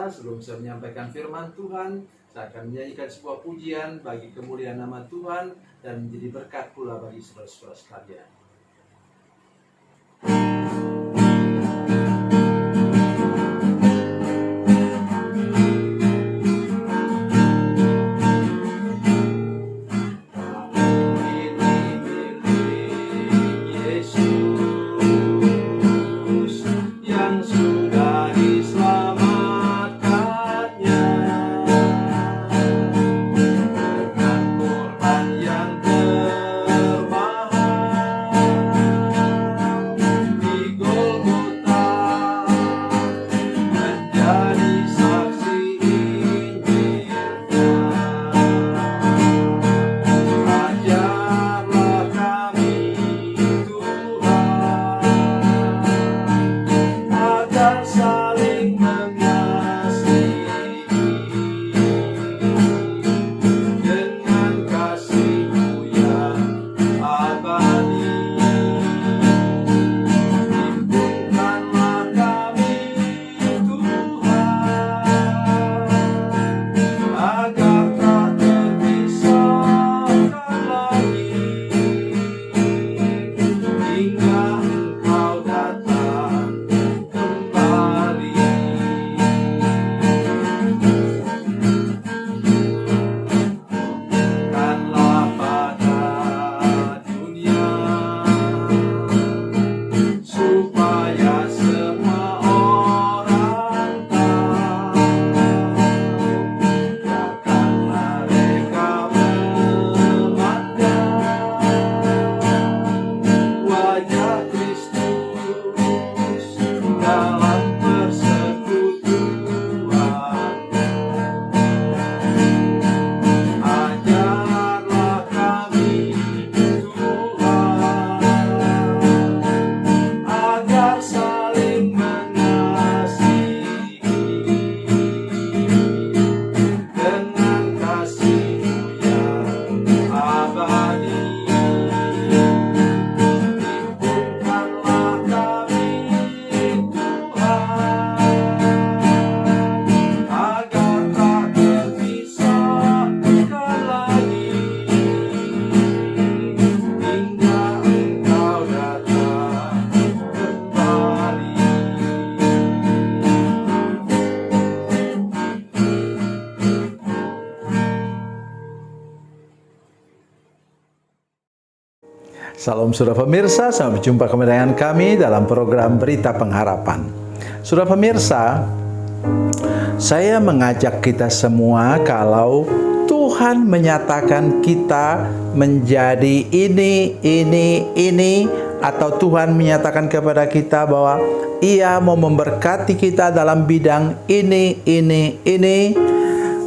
pemirsa, sebelum saya menyampaikan firman Tuhan, saya akan menyanyikan sebuah pujian bagi kemuliaan nama Tuhan dan menjadi berkat pula bagi saudara-saudara sekalian. Salam saudara pemirsa, sampai jumpa kembali dengan kami dalam program Berita Pengharapan. Saudara pemirsa, saya mengajak kita semua kalau Tuhan menyatakan kita menjadi ini, atau Tuhan menyatakan kepada kita bahwa Ia mau memberkati kita dalam bidang ini,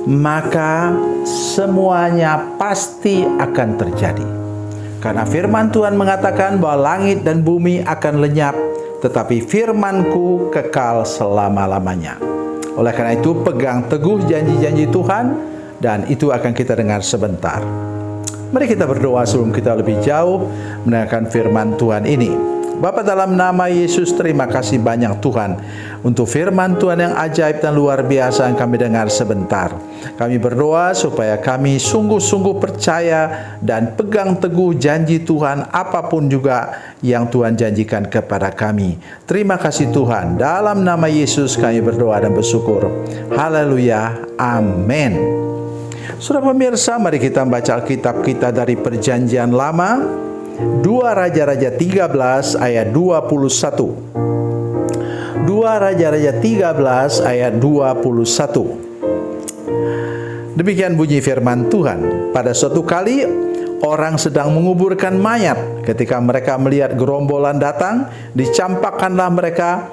maka semuanya pasti akan terjadi. Karena firman Tuhan mengatakan bahwa langit dan bumi akan lenyap, tetapi firman-Ku kekal selama-lamanya. Oleh karena itu, pegang teguh janji-janji Tuhan, dan itu akan kita dengar sebentar. Mari kita berdoa sebelum kita lebih jauh mendengarkan firman Tuhan ini. Bapa, dalam nama Yesus, terima kasih banyak Tuhan untuk firman Tuhan yang ajaib dan luar biasa yang kami dengar sebentar. Kami berdoa supaya kami sungguh-sungguh percaya dan pegang teguh janji Tuhan apapun juga yang Tuhan janjikan kepada kami. Terima kasih Tuhan. Dalam nama Yesus kami berdoa dan bersyukur. Haleluya. Amin. Saudara pemirsa, mari kita membaca Alkitab kita dari Perjanjian Lama. 2 Raja-Raja 13 ayat 21. 2 Raja-Raja 13 ayat 21. Demikian bunyi firman Tuhan. Pada suatu kali orang sedang menguburkan mayat. Ketika mereka melihat gerombolan datang, dicampakkanlah mereka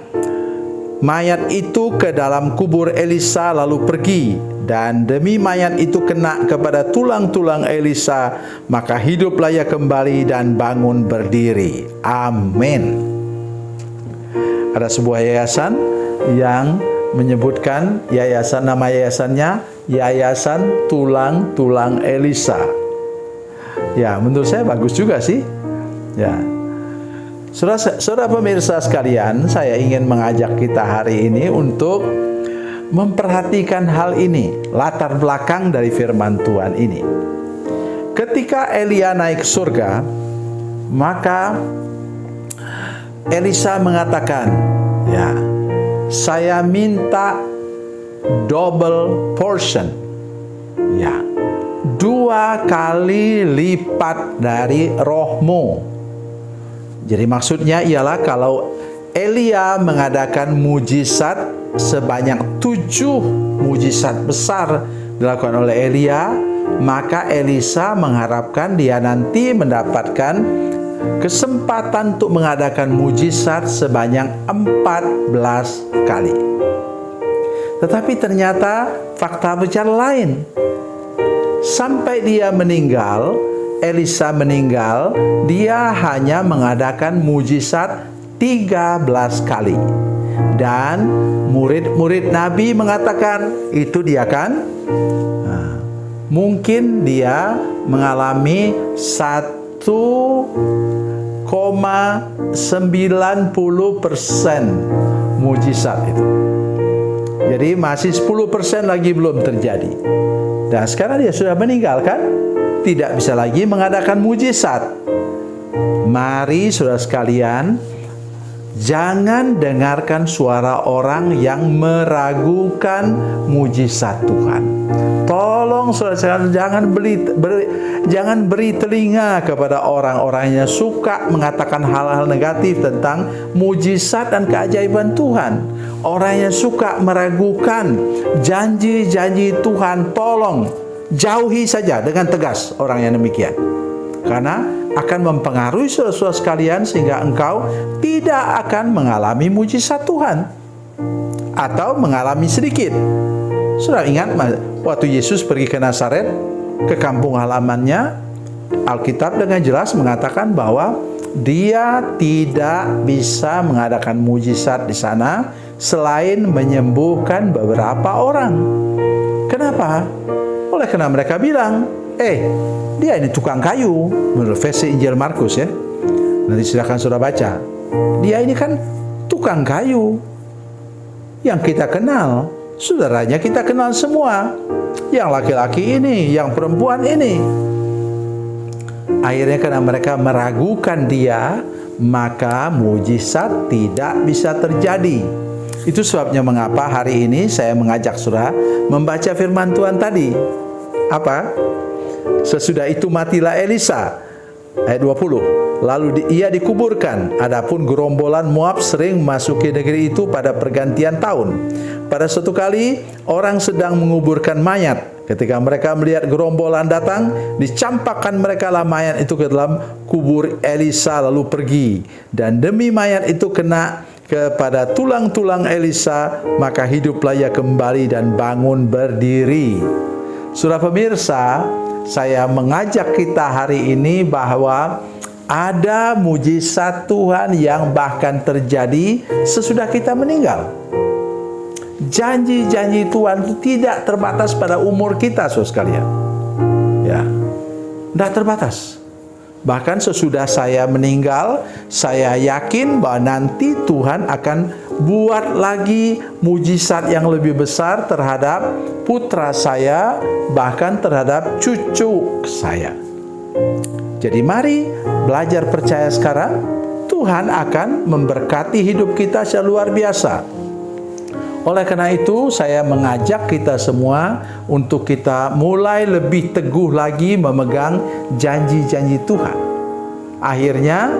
mayat itu ke dalam kubur Elisa lalu pergi. Dan demi mayat itu kena kepada tulang-tulang Elisa, maka hiduplah ia kembali dan bangun berdiri. Amin. Ada sebuah yayasan yang menyebutkan nama yayasannya Yayasan Tulang-Tulang Elisa. Ya, menurut saya bagus juga sih. Ya. Saudara pemirsa sekalian, saya ingin mengajak kita hari ini untuk memperhatikan hal ini, latar belakang dari firman Tuhan ini. Ketika Elia naik ke surga, maka Elisa mengatakan, ya, saya minta double portion, ya, 2 kali lipat dari rohmu. Jadi maksudnya ialah kalau Elia mengadakan mujizat sebanyak 7 mujizat besar dilakukan oleh Elia, maka Elisa mengharapkan dia nanti mendapatkan kesempatan untuk mengadakan mujizat sebanyak 14 kali. Tetapi ternyata fakta berjalan lain. Sampai dia meninggal, Elisa meninggal, dia hanya mengadakan mujizat 13 kali. Dan murid-murid Nabi mengatakan, itu dia kan? Mungkin dia mengalami 1,90% mujizat itu. Jadi masih 10% lagi belum terjadi. Dan sekarang dia sudah meninggal kan? Tidak bisa lagi mengadakan mujizat. Mari saudara sekalian, jangan dengarkan suara orang yang meragukan mujizat Tuhan. Tolong saudara-saudara, jangan beri telinga kepada orang-orang yang suka mengatakan hal-hal negatif tentang mujizat dan keajaiban Tuhan. Orang yang suka meragukan janji-janji Tuhan, tolong jauhi saja dengan tegas orang yang demikian. Karena akan mempengaruhi saudara-saudara sekalian sehingga engkau tidak akan mengalami mujizat Tuhan atau mengalami sedikit. Sudah ingat waktu Yesus pergi ke Nazaret, ke kampung halamannya, Alkitab dengan jelas mengatakan bahwa dia tidak bisa mengadakan mujizat di sana selain menyembuhkan beberapa orang. Kenapa? Oleh karena mereka bilang, dia ini tukang kayu, menurut versi Injil Markus ya. Nanti silakan saudara baca. Dia ini kan tukang kayu yang kita kenal, saudaranya kita kenal semua. Yang laki-laki ini, yang perempuan ini. Akhirnya karena mereka meragukan dia, maka mujizat tidak bisa terjadi. Itu sebabnya mengapa hari ini saya mengajak saudara membaca firman Tuhan tadi. Apa? Sesudah itu matilah Elisa, ayat 20. Lalu ia dikuburkan. Adapun gerombolan Moab sering memasuki negeri itu pada pergantian tahun. Pada suatu kali orang sedang menguburkan mayat. Ketika mereka melihat gerombolan datang, dicampakkan mereka lah mayat itu ke dalam kubur Elisa lalu pergi. Dan demi mayat itu kena kepada tulang-tulang Elisa, maka hiduplah ia kembali dan bangun berdiri. Saudara pemirsa, saya mengajak kita hari ini bahwa ada mujizat Tuhan yang bahkan terjadi sesudah kita meninggal. Janji-janji Tuhan itu tidak terbatas pada umur kita, saudara sekalian. Ya, tidak terbatas. Bahkan sesudah saya meninggal, saya yakin bahwa nanti Tuhan akan buat lagi mujizat yang lebih besar terhadap putra saya, bahkan terhadap cucu saya. Jadi mari belajar percaya sekarang, Tuhan akan memberkati hidup kita secara luar biasa. Oleh karena itu, saya mengajak kita semua untuk kita mulai lebih teguh lagi memegang janji-janji Tuhan. Akhirnya,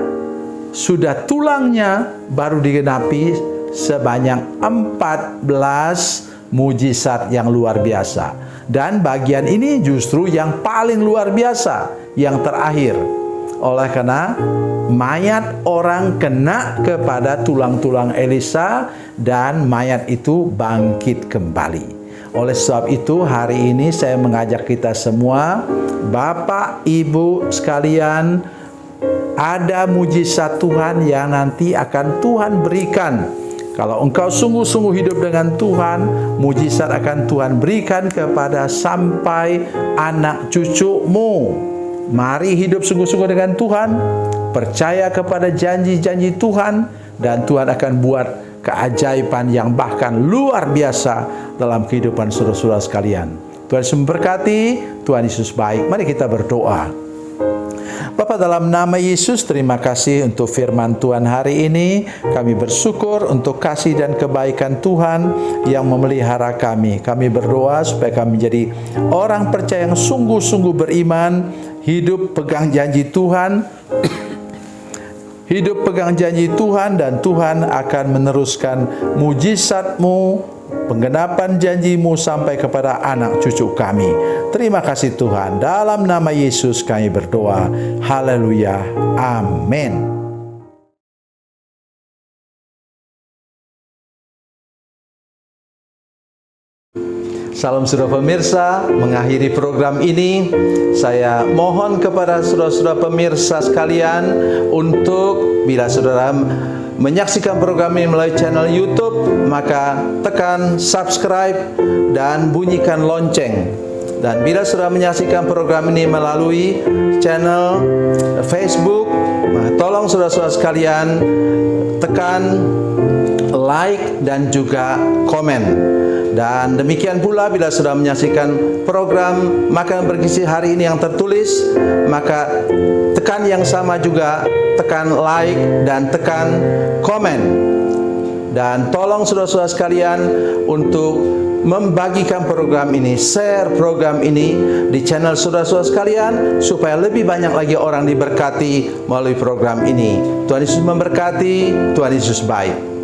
sudah tulangnya baru digenapi sebanyak 14 mujizat yang luar biasa. Dan bagian ini justru yang paling luar biasa, yang terakhir. Oleh karena mayat orang kena kepada tulang-tulang Elisa dan mayat itu bangkit kembali. Oleh sebab itu hari ini saya mengajak kita semua, Bapak Ibu sekalian, ada mujizat Tuhan yang nanti akan Tuhan berikan. Kalau engkau sungguh-sungguh hidup dengan Tuhan, mujizat akan Tuhan berikan kepada sampai anak cucumu. Mari hidup sungguh-sungguh dengan Tuhan, percaya kepada janji-janji Tuhan, dan Tuhan akan buat keajaiban yang bahkan luar biasa dalam kehidupan saudara-saudara sekalian. Tuhan Yesus memberkati, Tuhan Yesus baik. Mari kita berdoa. Bapa, dalam nama Yesus, terima kasih untuk firman Tuhan hari ini. Kami bersyukur untuk kasih dan kebaikan Tuhan yang memelihara kami. Kami berdoa supaya kami menjadi orang percaya yang sungguh-sungguh beriman, hidup pegang janji Tuhan, hidup pegang janji Tuhan, dan Tuhan akan meneruskan mujizat-Mu, penggenapan janji-Mu sampai kepada anak cucu kami. Terima kasih Tuhan. Dalam nama Yesus kami berdoa. Haleluya. Amin. Salam saudara pemirsa, mengakhiri program ini saya mohon kepada saudara-saudara pemirsa sekalian untuk bila saudara menyaksikan program ini melalui channel YouTube, maka tekan subscribe dan bunyikan lonceng. Dan bila saudara menyaksikan program ini melalui channel Facebook, maka tolong saudara-saudara sekalian tekan like dan juga komen. Dan demikian pula bila sudah menyaksikan program Makanan Bergizi hari ini yang tertulis, maka tekan yang sama juga, tekan like dan tekan komen. Dan tolong saudara-saudara sekalian untuk membagikan program ini, share program ini di channel saudara-saudara sekalian supaya lebih banyak lagi orang diberkati melalui program ini. Tuhan Yesus memberkati, Tuhan Yesus baik.